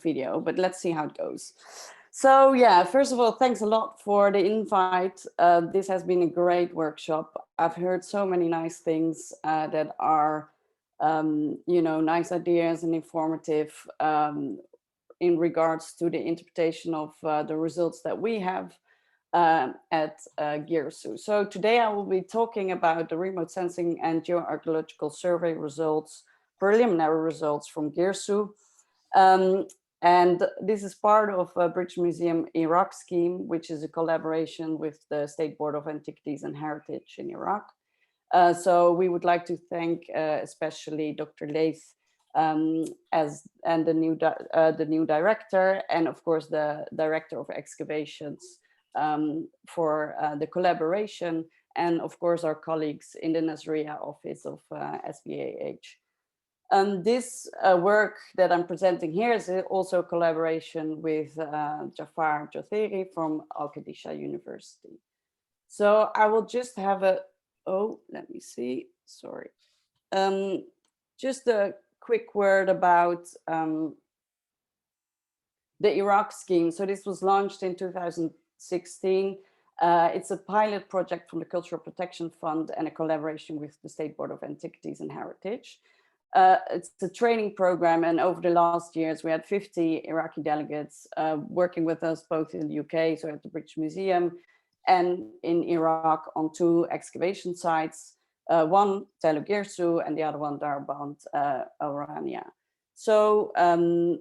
video, but let's see how it goes. So yeah, first of all, thanks a lot for the invite. This has been a great workshop. I've heard so many nice things that are, nice ideas and informative in regards to the interpretation of the results that we have at Girsu. So today I will be talking about the remote sensing and geoarchaeological survey results, preliminary results from Girsu. And this is part of British Museum Iraq scheme, which is a collaboration with the State Board of Antiquities and Heritage in Iraq. So we would like to thank especially Dr. Leith and the new director, and of course the director of excavations for the collaboration, and of course our colleagues in the Nasriya office of SBAH. This work that I'm presenting here is also a collaboration with Jafar Jotheri from Al-Qadisha University. So I will just have let me see, sorry. Just a quick word about the Iraq scheme. So this was launched in 2016. It's a pilot project from the Cultural Protection Fund and a collaboration with the State Board of Antiquities and Heritage. It's a training program, and over the last years we had 50 Iraqi delegates working with us both in the UK, so at the British Museum, and in Iraq on 2 excavation sites, one Tel Girsu and the other one Darband Orania. So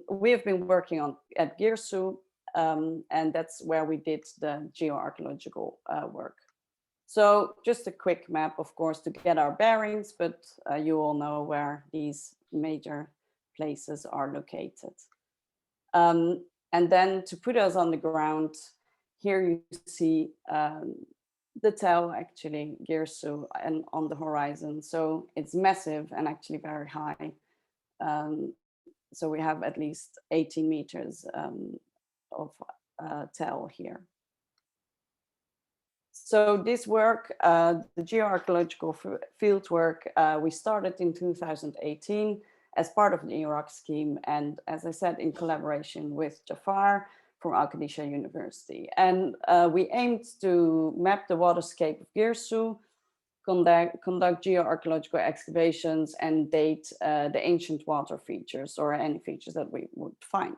we have been working at Girsu, and that's where we did the geoarchaeological work. So just a quick map, of course, to get our bearings, but you all know where these major places are located. And then to put us on the ground, here you see the Tel, actually, Girsu, and on the horizon. So it's massive and actually very high. So we have at least 18 meters of Tel here. So this work, the geoarchaeological field work, we started in 2018 as part of the Iraq scheme, and as I said, in collaboration with Jafar from Al-Qadisha University. And we aimed to map the waterscape of Girsu, conduct geoarchaeological excavations, and date the ancient water features or any features that we would find.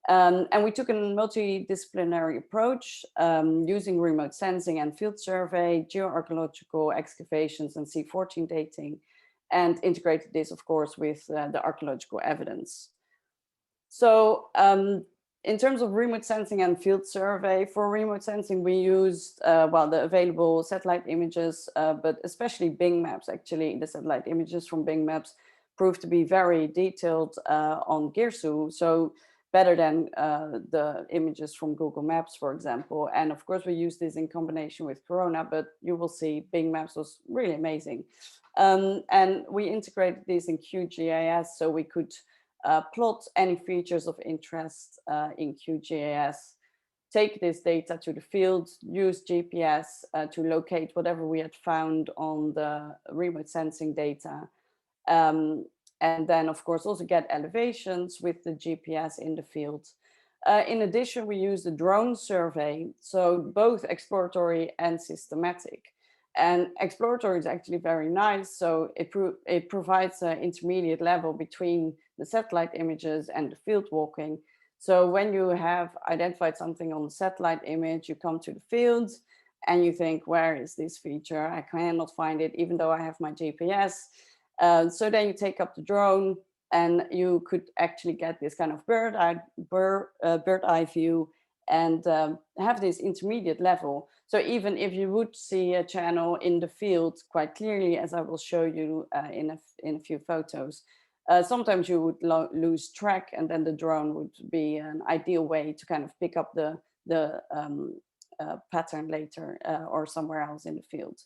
And we took a multidisciplinary approach using remote sensing and field survey, geoarchaeological excavations and C14 dating, and integrated this, of course, with the archaeological evidence. So in terms of remote sensing and field survey, for remote sensing, we used, the available satellite images, but especially Bing maps, actually. The satellite images from Bing maps proved to be very detailed on Girsu. So better than the images from Google Maps, for example. And of course, we use this in combination with Corona, but you will see Bing Maps was really amazing. And we integrated this in QGIS, so we could plot any features of interest in QGIS, take this data to the field, use GPS to locate whatever we had found on the remote sensing data. And then, of course, also get elevations with the GPS in the field. In addition, we use the drone survey, so both exploratory and systematic. And exploratory is actually very nice, so it provides an intermediate level between the satellite images and the field walking. So when you have identified something on the satellite image, you come to the field and you think, where is this feature? I cannot find it, even though I have my GPS. So then you take up the drone and you could actually get this kind of bird eye view and have this intermediate level. So even if you would see a channel in the field quite clearly, as I will show you in a few photos, sometimes you would lose track, and then the drone would be an ideal way to kind of pick up the pattern later or somewhere else in the field.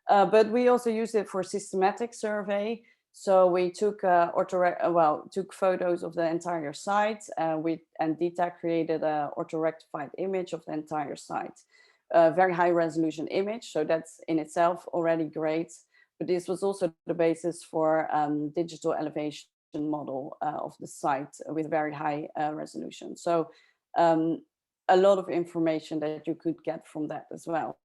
But we also use it for systematic survey. So we took took photos of the entire site, and DITA created an orthorectified image of the entire site. A very high resolution image, so that's in itself already great. But this was also the basis for digital elevation model of the site with very high resolution. So a lot of information that you could get from that as well.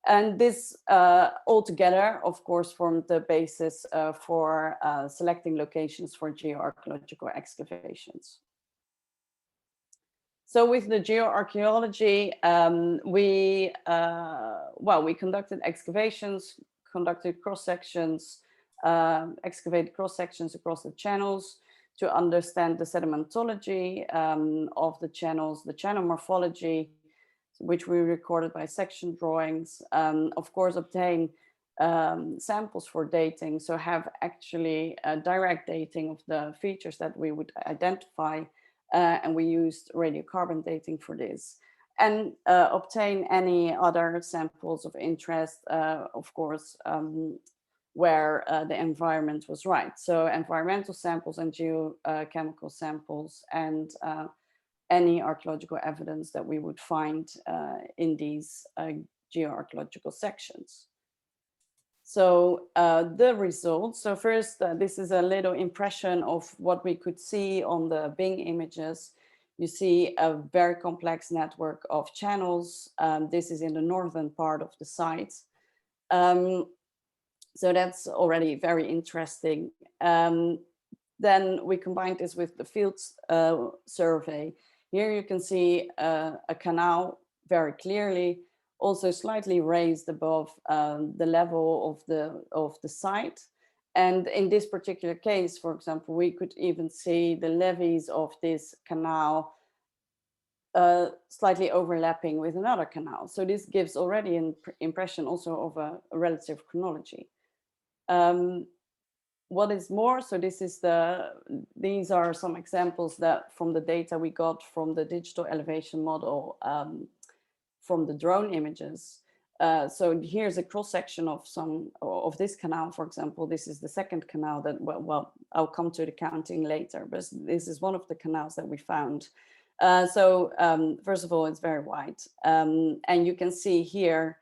And this altogether, of course, formed the basis for selecting locations for geoarchaeological excavations. So with the geoarchaeology, we conducted excavations, conducted cross-sections, excavated cross-sections across the channels to understand the sedimentology of the channels, the channel morphology, which we recorded by section drawings, of course, obtain samples for dating, so have actually a direct dating of the features that we would identify, and we used radiocarbon dating for this, and obtain any other samples of interest, of course, where the environment was right. So environmental samples and geochemical samples, and any archaeological evidence that we would find in these geoarchaeological sections. So the results, so first, this is a little impression of what we could see on the Bing images. You see a very complex network of channels. This is in the northern part of the site. So that's already very interesting. Then we combined this with the field survey. Here you can see a canal very clearly, also slightly raised above the level of the site. And in this particular case, for example, we could even see the levees of this canal slightly overlapping with another canal. So this gives already an impression also of a relative chronology. What is more, so these are some examples that from the data we got from the digital elevation model from the drone images. So here's a cross section of this canal, for example. This is the second canal that, well, I'll come to the counting later, but this is one of the canals that we found. First of all, it's very wide. And you can see here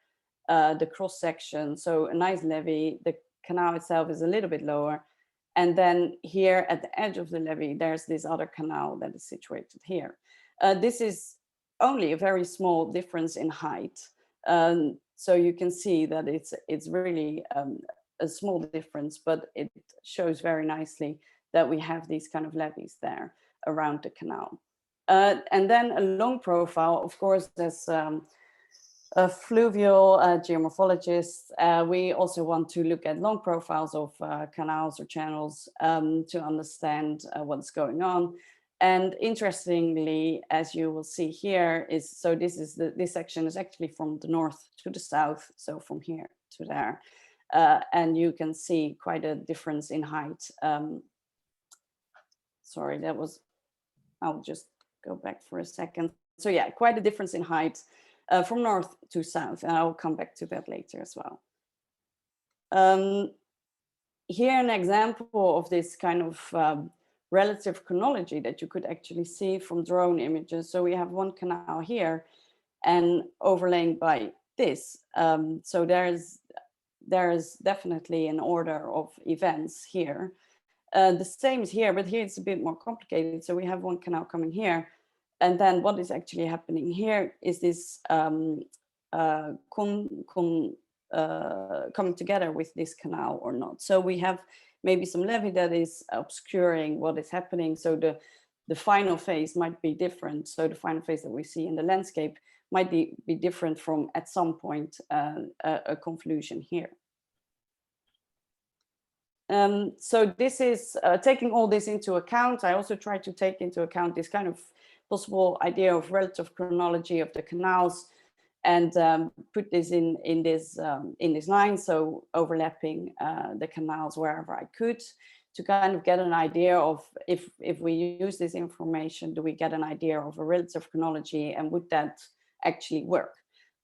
the cross section. So a nice levee. The canal itself is a little bit lower. And then here at the edge of the levee, there's this other canal that is situated here. This is only a very small difference in height. So you can see that it's really a small difference, but it shows very nicely that we have these kind of levees there around the canal. And then a long profile, of course, there's a fluvial geomorphologist. We also want to look at long profiles of canals or channels to understand what's going on. And interestingly, as you will see here, so this section is actually from the north to the south, so from here to there. And you can see quite a difference in height. Sorry, I'll just go back for a second. So yeah, quite a difference in height from north to south, and I'll come back to that later as well. Here an example of this kind of relative chronology that you could actually see from drone images. So we have one canal here and overlaying by this. So there is definitely an order of events here. The same is here, but here it's a bit more complicated. So we have one canal coming here. And then what is actually happening here is this coming together with this canal or not. So we have maybe some levee that is obscuring what is happening. So the final phase might be different. So the final phase that we see in the landscape might be different from at some point a conclusion here. So this is taking all this into account. I also try to take into account this kind of possible idea of relative chronology of the canals, and put this in this line, so overlapping the canals wherever I could, to kind of get an idea of if we use this information, do we get an idea of a relative chronology, and would that actually work?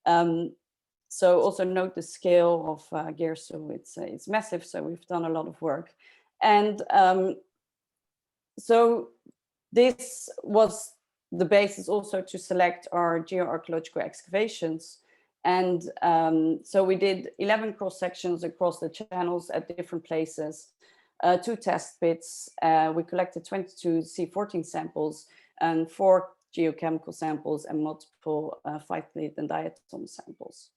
So also note the scale of Girsu. It's massive, so we've done a lot of work, and so this was the basis also to select our geoarchaeological excavations. And so we did 11 cross sections across the channels at different places. 2 test pits. We collected 22 C14 samples and 4 geochemical samples and multiple phytolith and diatom samples.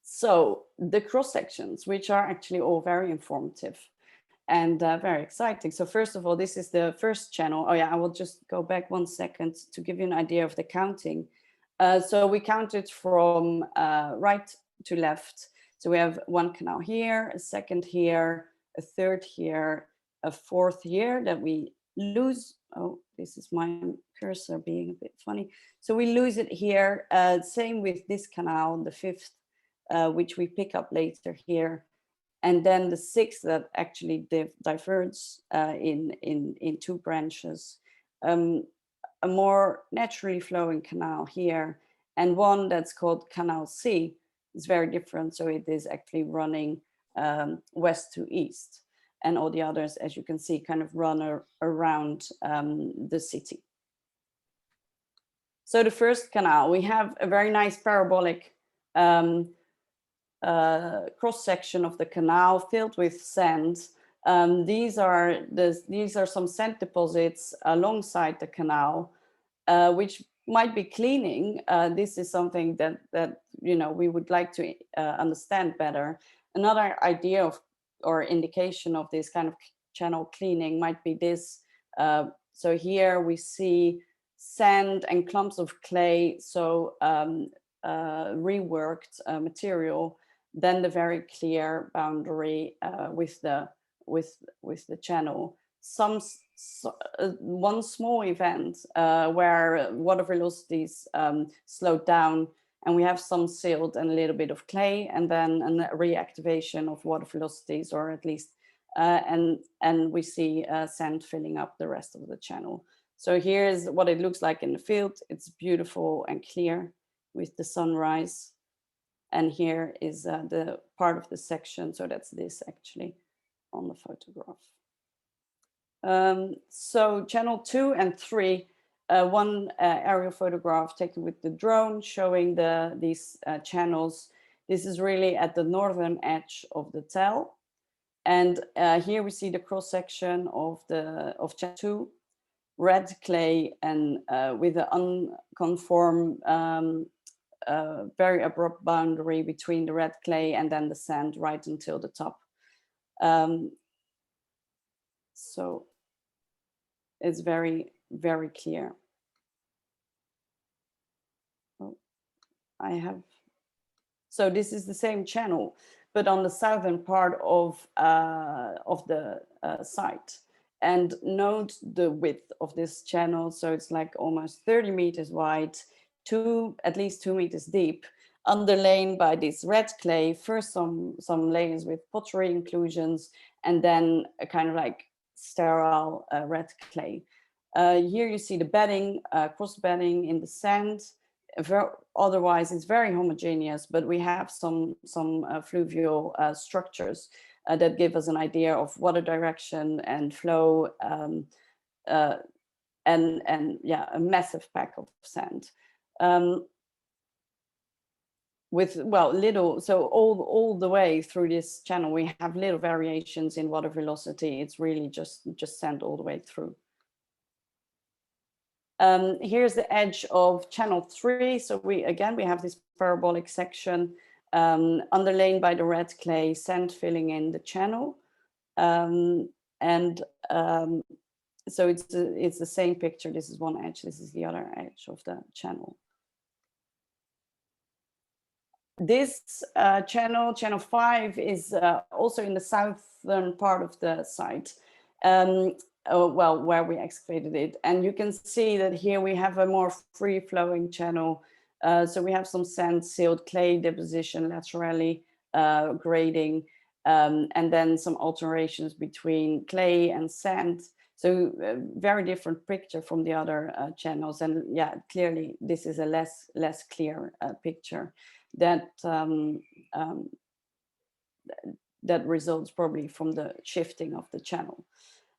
So the cross sections, which are actually all very informative and very exciting. So first of all, this is the first channel. Oh yeah, I will just go back 1 second to give you an idea of the counting. So we counted from right to left. So we have 1 canal here, a second here, a third here, a fourth here that we lose. Oh, this is my cursor being a bit funny. So we lose it here. Same with this canal, the fifth, which we pick up later here. And then the sixth that actually diverges in 2 branches. A more naturally flowing canal here, and one that's called Canal C is very different. So it is actually running west to east. And all the others, as you can see, kind of run around the city. So the first canal, we have a very nice parabolic cross section of the canal filled with sand. These are some sand deposits alongside the canal, which might be cleaning. This is something that we would like to understand better. Another idea of or indication of this kind of channel cleaning might be this. So here we see sand and clumps of clay, so reworked material. Then the very clear boundary with the channel. One small event where water velocities slowed down, and we have some silt and a little bit of clay, and then a reactivation of water velocities, or at least, and we see sand filling up the rest of the channel. So here's what it looks like in the field. It's beautiful and clear with the sunrise. And here is the part of the section. So that's this actually on the photograph. So channel 2 and 3, one aerial photograph taken with the drone showing these channels. This is really at the northern edge of the tell. And here we see the cross section of channel 2, red clay, and with an unconformed very abrupt boundary between the red clay and then the sand right until the top. So it's very, very clear. Oh, so this is the same channel, but on the southern part of the site. And note the width of this channel. So it's like almost 30 meters wide, at least 2 meters deep, underlain by this red clay. First some layers with pottery inclusions, and then a kind of like sterile red clay. Here you see the bedding, cross bedding in the sand. Otherwise, it's very homogeneous, but we have some fluvial structures that give us an idea of water direction and flow, and yeah, a massive pack of sand. With little, so all the way through this channel, we have little variations in water velocity. It's really just sand all the way through. Here's the edge of channel 3. So we have this parabolic section underlain by the red clay, sand filling in the channel, so it's the same picture. This is one edge. This is the other edge of the channel. This channel 5, is also in the southern part of the site, where we excavated it. And you can see that here we have a more free-flowing channel. So we have some sand-sealed clay deposition laterally, grading, and then some alterations between clay and sand. So very different picture from the other channels. And yeah, clearly this is a less clear picture. That results probably from the shifting of the channel.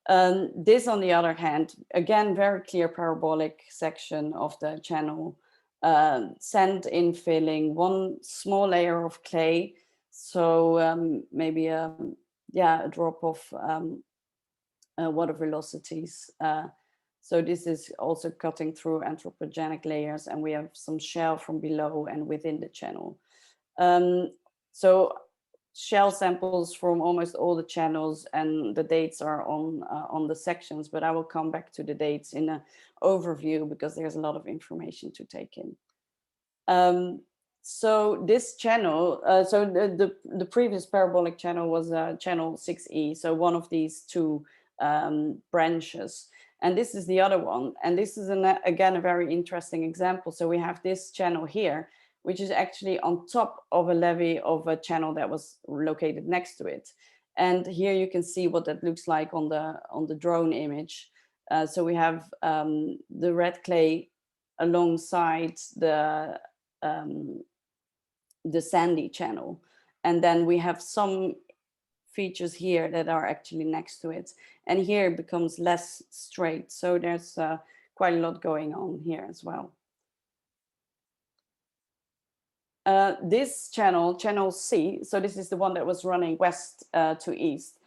This, on the other hand, again, very clear parabolic section of the channel, sand infilling, one small layer of clay. So maybe yeah, a drop of water velocities. So this is also cutting through anthropogenic layers, and we have some shell from below and within the channel. So shell samples from almost all the channels, and the dates are on the sections, but I will come back to the dates in an overview because there's a lot of information to take in. So this channel, so the previous parabolic channel was channel 6E, so one of these two branches. And this is the other one. And this is, again, a very interesting example. So we have this channel here, which is actually on top of a levee of a channel that was located next to it. And here you can see what that looks like on the drone image. So we have the red clay alongside the sandy channel. And then we have some features here that are actually next to it. And here it becomes less straight. So there's quite a lot going on here as well. This channel, channel C, so this is the one that was running west to east,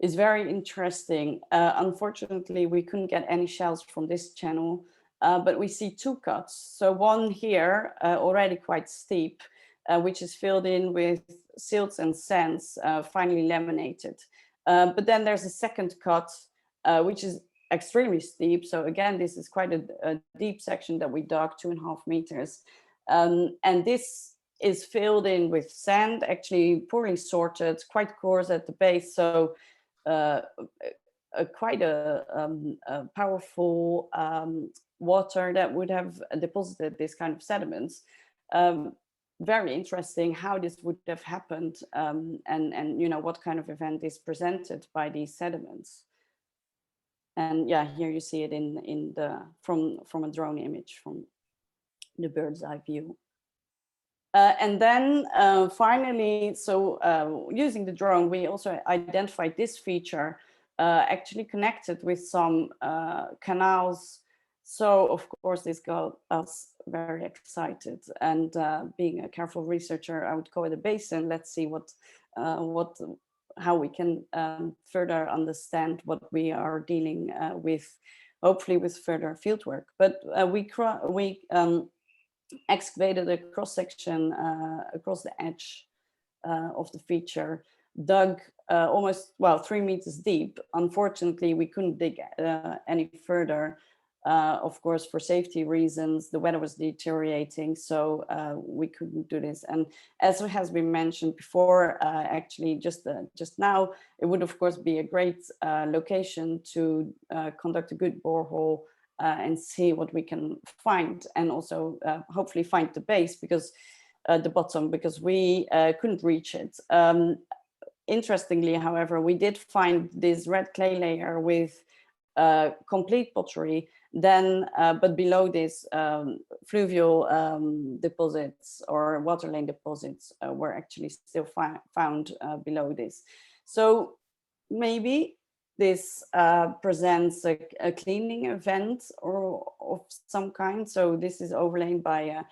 is very interesting. Unfortunately, we couldn't get any shells from this channel, but we see two cuts. So one here, already quite steep, which is filled in with silts and sands, finely laminated. But then there's a second cut, which is extremely steep. So again, this is quite a deep section that we dug, 2.5 meters. And this is filled in with sand, actually poorly sorted, quite coarse at the base. So quite a powerful water that would have deposited this kind of sediments. Very interesting how this would have happened, and you know, what kind of event is presented by these sediments. And yeah, here you see it in the from a drone image from the bird's eye view. And then finally, so using the drone, we also identified this feature actually connected with some canals. So of course, this got us very excited. And being a careful researcher, I would call it a basin. Let's see how we can further understand what we are dealing with, hopefully with further fieldwork. But we excavated a cross-section across the edge of the feature, dug almost, well, 3 meters deep. Unfortunately, we couldn't dig any further. Of course, for safety reasons, the weather was deteriorating, so we couldn't do this. And as has been mentioned before, actually just now, it would of course be a great location to conduct a good borehole and see what we can find, and also hopefully find the base, because the bottom, because we couldn't reach it. Interestingly, however, we did find this red clay layer with complete pottery, then but below this fluvial deposits or water lane deposits were actually still found below this. So maybe this presents a cleaning event or of some kind. So this is overlain by a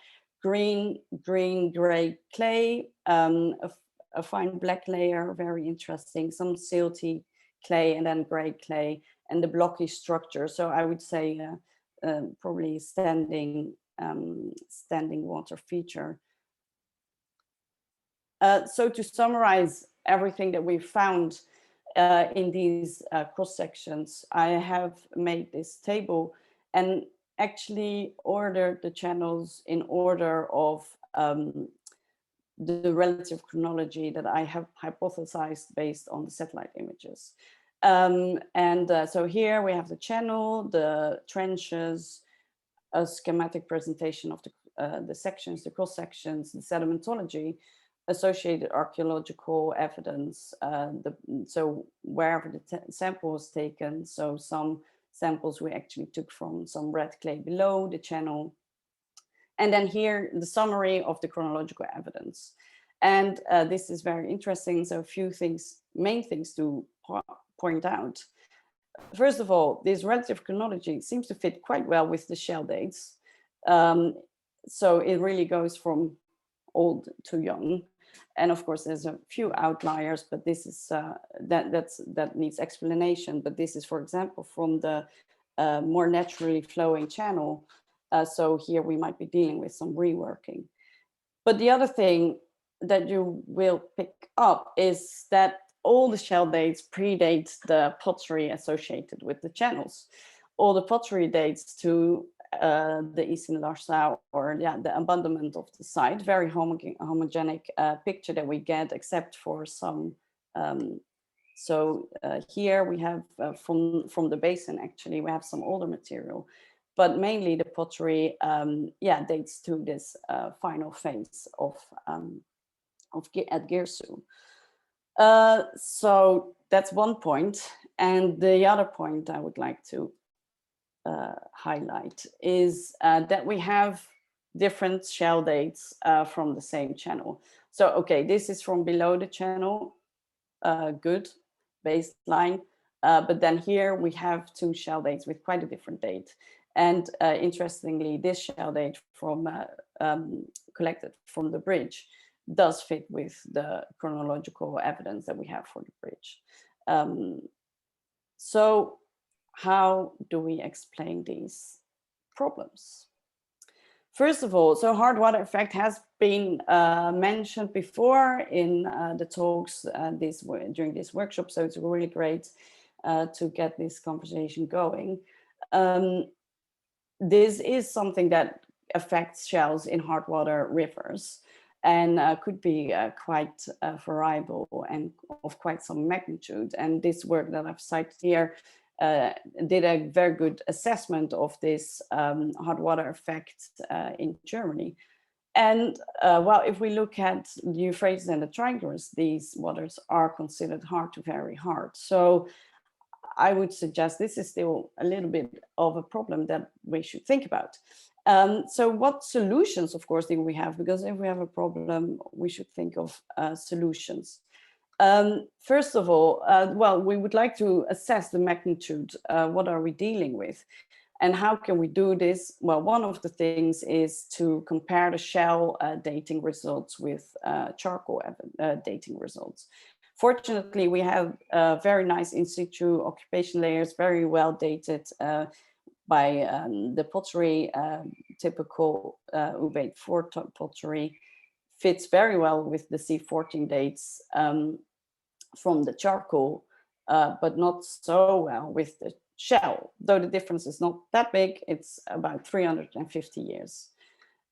green gray clay, a fine black layer, very interesting, some silty clay, and then gray clay, and the blocky structure. So I would say probably standing water feature. So to summarize everything that we found in these cross sections, I have made this table and actually ordered the channels in order of the relative chronology that I have hypothesized based on the satellite images. So here we have the channel, the trenches, a schematic presentation of the sections, the cross sections, the sedimentology, associated archaeological evidence, so wherever the sample was taken. So some samples we actually took from some red clay below the channel. And then here, the summary of the chronological evidence. And this is very interesting. So a few things, main things to point out. First of all, this relative chronology seems to fit quite well with the shell dates. So it really goes from old to young. And of course, there's a few outliers, but this is that needs explanation. But this is, for example, from the more naturally flowing channel. So here we might be dealing with some reworking. But the other thing that you will pick up is that all the shell dates predate the pottery associated with the channels. All the pottery dates to the Eastern Larsa, or the abandonment of the site, very homogenic picture that we get, except for some. Here we have from the basin, actually, we have some older material, but mainly the pottery, dates to this final phase of at Girsu. So that's one point, and the other point I would like to highlight is that we have different shell dates from the same channel. So, okay, this is from below the channel, good baseline, but then here we have two shell dates with quite a different date. And interestingly, this shell date from collected from the bridge does fit with the chronological evidence that we have for the bridge. So how do we explain these problems? First of all, so hard water effect has been mentioned before in the talks during this workshop, so it's really great to get this conversation going. This is something that affects shells in hard water rivers, and could be quite variable and of quite some magnitude. And this work that I've cited here did a very good assessment of this hard water effect in Germany. And well, if we look at the Euphrates and the Tigris, these waters are considered hard to very hard. So I would suggest this is still a little bit of a problem that we should think about. So what solutions, of course, do we have? Because if we have a problem, we should think of solutions. First of all, well, we would like to assess the magnitude. What are we dealing with? And how can we do this? Well, one of the things is to compare the shell dating results with charcoal dating results. Fortunately, we have very nice in situ occupation layers, very well dated by the pottery, typical Ubate 4 pottery, fits very well with the C14 dates from the charcoal, but not so well with the shell, though the difference is not that big. It's about 350 years.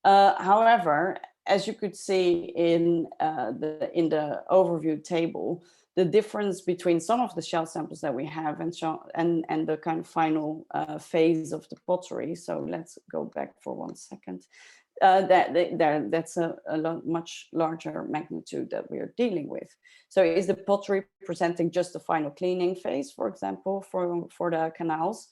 However, as you could see in the overview table, the difference between some of the shell samples that we have and the kind of final phase of the pottery. So let's go back for 1 second. That's a much larger magnitude that we are dealing with. So is the pottery presenting just the final cleaning phase, for example, for the canals?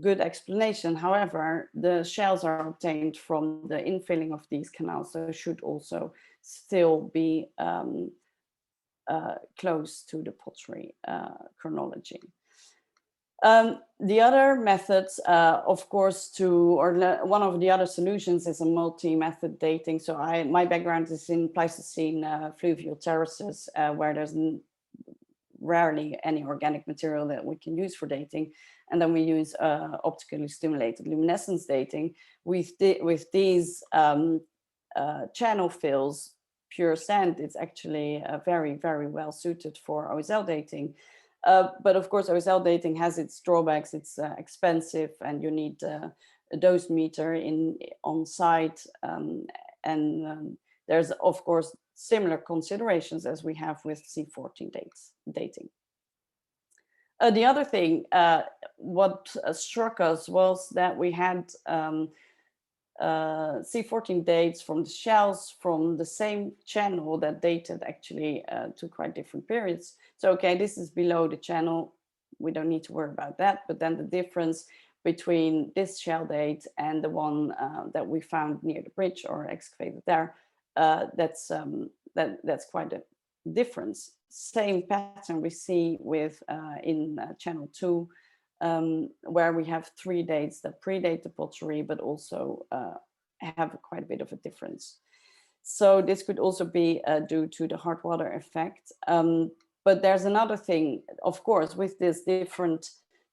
Good explanation. However, the shells are obtained from the infilling of these canals, so should also still be close to the pottery chronology. The other methods, of course, one of the other solutions is a multi-method dating. So my background is in Pleistocene fluvial terraces, where there's rarely any organic material that we can use for dating. And then we use optically stimulated luminescence dating. With these channel fills, pure sand, it's actually very, very well suited for OSL dating. But of course, OSL dating has its drawbacks. It's expensive, and you need a dose meter on site. And there's, of course, similar considerations as we have with C14 dating. The other thing, what struck us was that we had C14 dates from the shells from the same channel that dated actually to quite different periods. So, okay, this is below the channel. We don't need to worry about that. But then the difference between this shell date and the one that we found near the bridge or excavated there, that's quite a difference. Same pattern we see with in channel 2, where we have 3 dates that predate the pottery, but also have quite a bit of a difference. So this could also be due to the hard water effect. But there's another thing, of course, with these different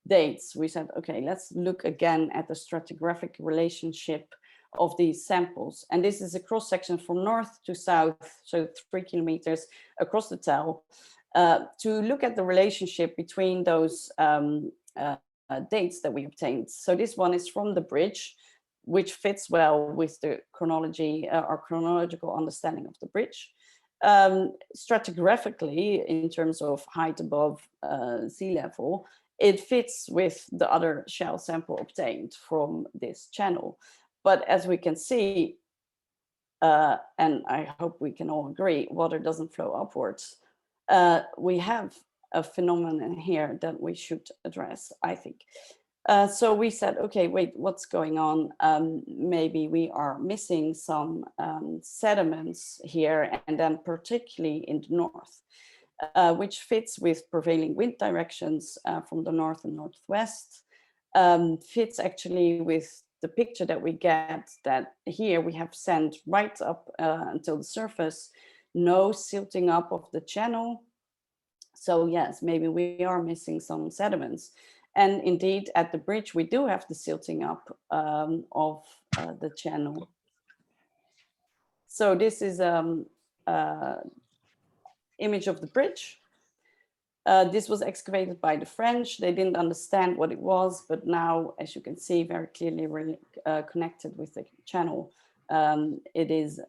dates, we said, okay, let's look again at the stratigraphic relationship of these samples. And this is a cross section from north to south, so 3 kilometers across the tell, to look at the relationship between those dates that we obtained. So this one is from the bridge, which fits well with the chronology or chronological understanding of the bridge. Stratigraphically, in terms of height above sea level, it fits with the other shell sample obtained from this channel. But as we can see, and I hope we can all agree, water doesn't flow upwards. We have a phenomenon here that we should address, I think. So we said, okay, wait, what's going on? Maybe we are missing some sediments here, and then particularly in the north, which fits with prevailing wind directions from the north and northwest, fits actually with the picture that we get, that here we have sand right up until the surface, no silting up of the channel. So yes, maybe we are missing some sediments. And indeed, at the bridge, we do have the silting up of the channel. So this is image of the bridge. This was excavated by the French. They didn't understand what it was, but now, as you can see, very clearly connected with the channel. It is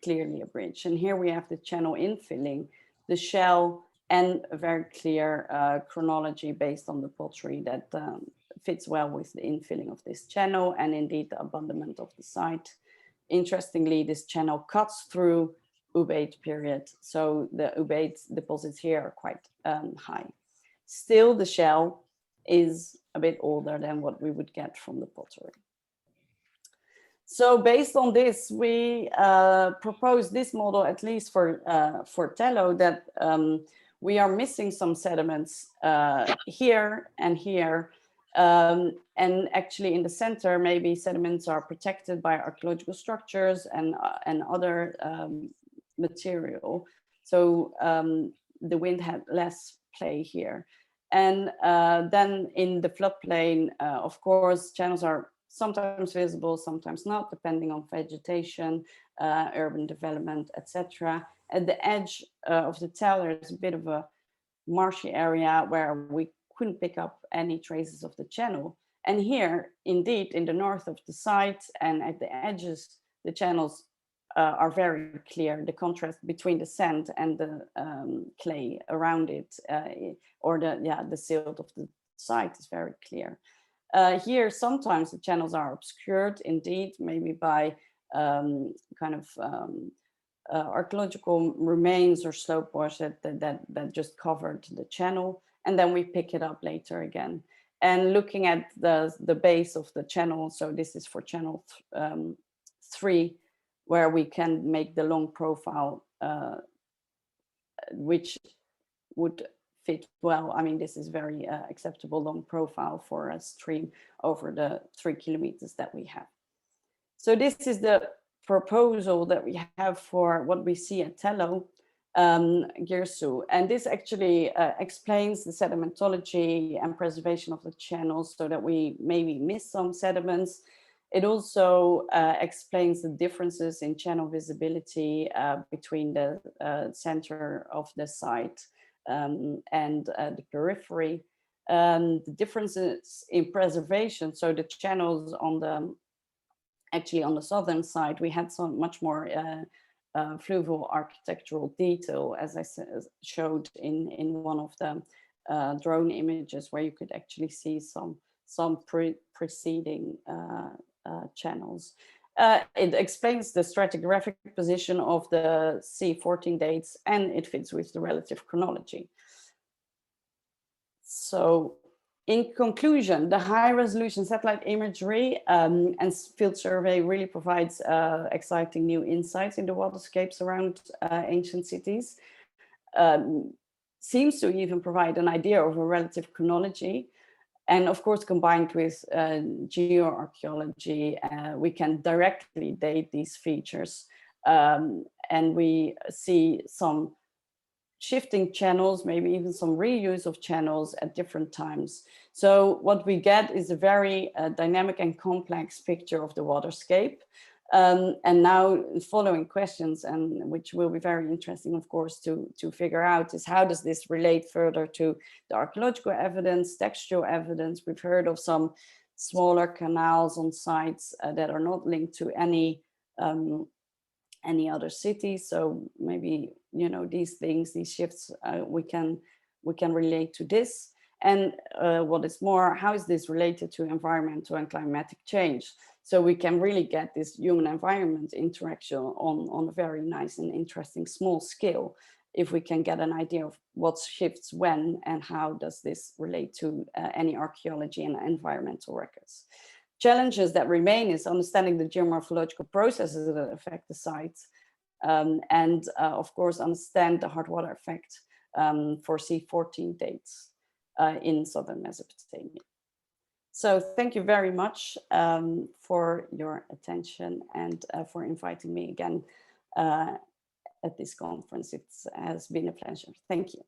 clearly a bridge. And here we have the channel infilling the shell, and a very clear chronology based on the pottery that fits well with the infilling of this channel, and indeed the abandonment of the site. Interestingly, this channel cuts through Ubaid period, so the Ubaid deposits here are quite high. Still, the shell is a bit older than what we would get from the pottery. So based on this, we proposed this model, at least for Tello, that we are missing some sediments here and here. And actually in the center, maybe sediments are protected by archaeological structures and other material. So the wind had less play here. And then in the floodplain, of course, channels are sometimes visible, sometimes not, depending on vegetation, urban development, etc. At the edge of the tell, there's a bit of a marshy area where we couldn't pick up any traces of the channel. And here, indeed, in the north of the site and at the edges, the channels are very clear. The contrast between the sand and the clay around it, or the silt of the site, is very clear. Here, sometimes the channels are obscured, indeed, maybe by archaeological remains or slope wash that just covered the channel, and then we pick it up later again. And looking at the base of the channel, so this is for channel 3, where we can make the long profile, which would fit well. I mean, this is very acceptable long profile for a stream over the 3 kilometers that we have. So this is the proposal that we have for what we see at Tello, Girsu. And this actually explains the sedimentology and preservation of the channels so that we maybe miss some sediments. It also explains the differences in channel visibility between the center of the site and the periphery. The differences in preservation, so the channels on the southern side, we had so much more fluvial architectural detail, as I showed in one of the drone images, where you could actually see some preceding channels. It explains the stratigraphic position of the C14 dates, and it fits with the relative chronology. So in conclusion, the high resolution satellite imagery and field survey really provides exciting new insights into waterscapes around ancient cities. Seems to even provide an idea of a relative chronology. And of course, combined with geoarchaeology, we can directly date these features. And we see some shifting channels, maybe even some reuse of channels at different times. So what we get is a very dynamic and complex picture of the waterscape. And now following questions, and which will be very interesting, of course, to figure out, is how does this relate further to the archaeological evidence, textual evidence? We've heard of some smaller canals on sites that are not linked to any other city. So maybe, you know, these things, these shifts, we can relate to this. And what is more, how is this related to environmental and climatic change? So we can really get this human environment interaction on a very nice and interesting small scale, if we can get an idea of what shifts when and how does this relate to any archaeology and environmental records. Challenges that remain is understanding the geomorphological processes that affect the site, and of course understand the hard water effect for C14 dates in southern Mesopotamia. So thank you very much for your attention and for inviting me again at this conference. It has been a pleasure. Thank you.